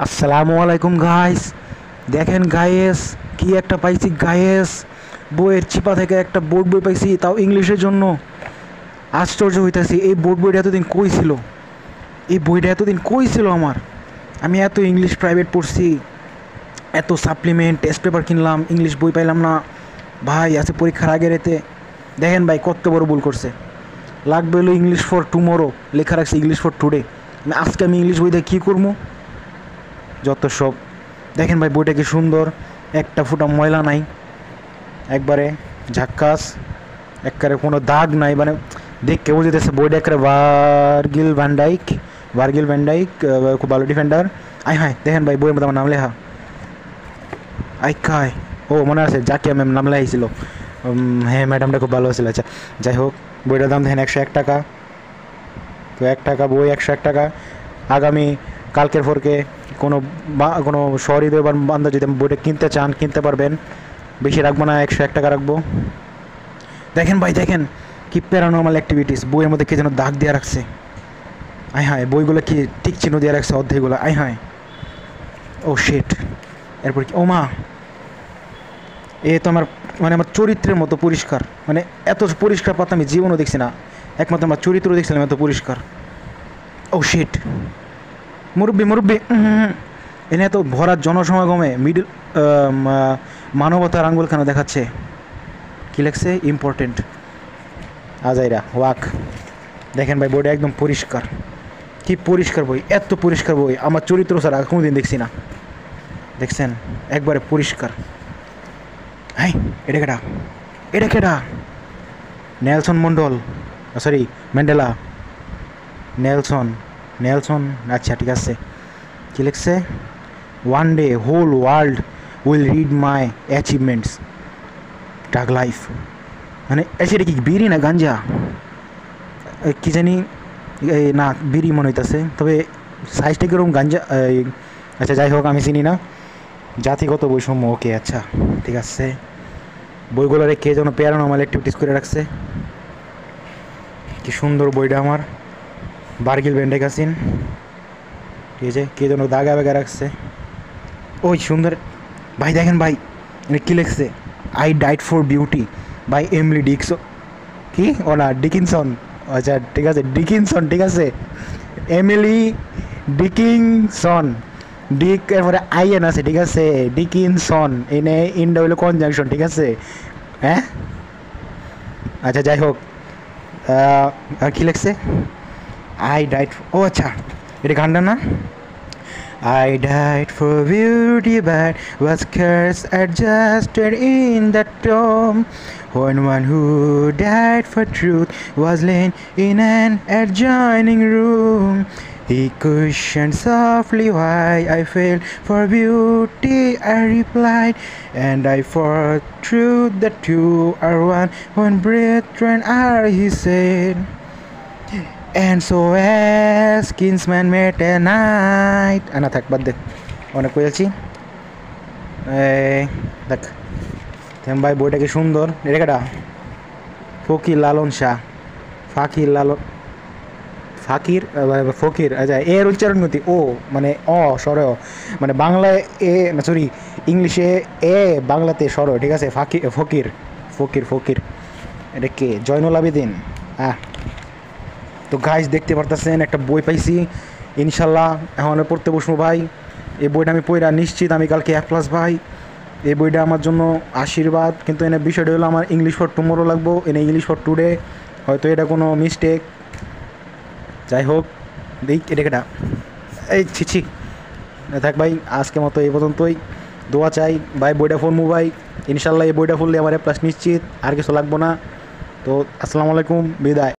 আসসালামু আলাইকুম গাইস। দেখেন গাইস, কি একটা পাইছি গাইস। বইয়ের চিপা থেকে একটা বোর্ড বই পাইছি, তাও ইংলিশের জন্য। আশ্চর্য হইতাছি, এই বোর্ড বইটা এতদিন কই ছিল? এই বইটা এতদিন কই ছিল আমার? আমি এত ইংলিশ প্রাইভেট পড়ছি, এত সাপ্লিমেন্ট টেস্ট পেপার কিনলাম, ইংলিশ বই পাইলাম না ভাই। আছে পরীক্ষার আগের এতে। দেখেন ভাই কত বড় ভুল করছে। লাগবে হলো ইংলিশ ফর টুমোরো, লেখা রাখছে ইংলিশ ফর টুডে। আজকে আমি ইংলিশ বই দিয়ে কী করবো? যত সব। দেখেন ভাই বইটা কি সুন্দর, একটা ফুটা ময়লা নাই, একবারে ঝাক্কাস, একবারে কোনো দাগ নাই। মানে দেখে বুঝতেছে বইটা একটা ভার্গিল ভ্যান ডাইক খুব ভালো ডিফেন্ডার। আই হায় দেখেন ভাই বইয়ের মধ্যে আমার নাম লেখা। আই খায়, ও মনে আছে জাকিয়া ম্যাম নাম লেখাইছিল। হ্যাঁ ম্যাডামটা খুব ভালো ছিল। আচ্ছা যাই হোক, বইটার দাম দেখেন 101 টাকা। তো 1 টাকা বই, 101 টাকা। আগামী কালকের ফোরকে কোনো সহৃদয় বা বান্ধব যদি বইটা কিনতে চান কিনতে পারবেন। বেশি রাখবো না, 101 টাকা রাখবো। দেখেন ভাই দেখেন, কি প্যারানর্মাল অ্যাক্টিভিটিস, বইয়ের মধ্যে কি যেন দাগ দিয়ে রাখছে। আয় হায়, বইগুলো কি টিক চিহ্ন দিয়ে রাখছে অধ্যায়গুলো। আয় হায়, ও শেট। এরপর কি, ও মা, এ তো আমার চরিত্রের মতো পরিষ্কার। মানে এত পরিষ্কার পাতা আমি জীবনও দেখছি না। একমাত্র আমার চরিত্র দেখছিলাম এত পরিষ্কার। ও শেট, মুরব্বী মুরব্বী। এনে এত ভরা জনসমাগমে মানবতার আঙ্গুল কেন দেখাচ্ছে? কী লেখছে? ইম্পর্টেন্ট আজাইরা ওয়াক। দেখেন ভাই বইটা একদম পরিষ্কার, কি পরিষ্কার বই, এত পরিষ্কার বই আমার চরিত্র ছাড়া কোনোদিন দেখছি না। দেখছেন, একবারে পরিষ্কার। হ্যাঁ, এটা কেটা? এটা কেটা? Nelson Mondal, sorry Mandela. Nelson Nelson আচ্ছা ঠিক আছে। কী লিখছে? One day whole world will read my achievements, thug life. মানে এটা কি বিড়ি না গাঞ্জা? কি জানি, এই না বিড়ি মনে হইতেছে, তবে সাইজটা কীরকম গাঞ্জা। আচ্ছা যাই হোক, আমি চিনি না। জাতিগত বৈষম্য, ওকে আচ্ছা ঠিক আছে। বইগুলো কে যেন প্যারানর্মাল অ্যাক্টিভিটিস করে রাখছে। কি সুন্দর বইটা আমার, ভার্গিল ভ্যান ডাইক। ঠিক আছে, কে যেন দাগা বেগা রাখছে। ওই সুন্দর ভাই, দেখেন ভাই কী লিখছে? আই ডাইট ফর বিউটি বাই এমলি ডিকসন। কি ও না ডিকিনসন? আচ্ছা ঠিক আছে, ডিকিনসন ঠিক আছে। এমিলি ডিকিনসন, ডিক এরপরে আইএন আছে ঠিক আছে। ডিকিনসন এনে ইনডা হইলো কনজাংশন ঠিক আছে। হ্যাঁ আচ্ছা যাই হোক, আর কী লিখছে? আই ডাইট, ও আচ্ছা এটা গানটা না? I died for beauty but was cursed adjusted in the tomb, when one who died for truth was laid in an adjoining room. He questioned softly why I fell for beauty, I replied, and I for truth the two are one, when brethren are, he said. And so as kinsman met a night, আনা থাক বাদ দে, অনেক কইছি। দেখ তেম ভাই বইটা কি সুন্দর। এটা কেটা? ফকির লালন শাহ, ফাকির লালন, ফকির। আচ্ছা এর উচ্চারণ গতি ও, মানে অ সর, মানে বাংলায় এ না, সরি ইংলিশে এ, বাংলাতে সর ঠিক আছে। ফকির ফকির ফকির। এটা কে? জয়নুল আবেদিন। তো গাইস দেখতে পারতেছেন একটা বই পাইছি, ইনশাল্লাহ এখন পড়তে বসবো ভাই। এই বইটা আমি পড়া নিশ্চিত আমি কালকে A+ ভাই। এই বইটা আমার জন্য আশীর্বাদ। কিন্তু এনে বিষয়টা হলো আমার ইংলিশ ফর টুমোরো লাগবো, এনে ইংলিশ ফর টুডে। হয়তো এটা কোনো মিস্টেক। যাই হোক, দেখ এটা কেটা? এই ছিছি থাক ভাই, আজকে মতো এই পর্যন্তই। দোয়া চাই ভাই, বইটা পড়বো ভাই ইনশাল্লাহ। এই বইটা পড়লে আমার A+ নিশ্চিত, আর কিছু লাগবো না। তো আসসালামু আলাইকুম, বিদায়।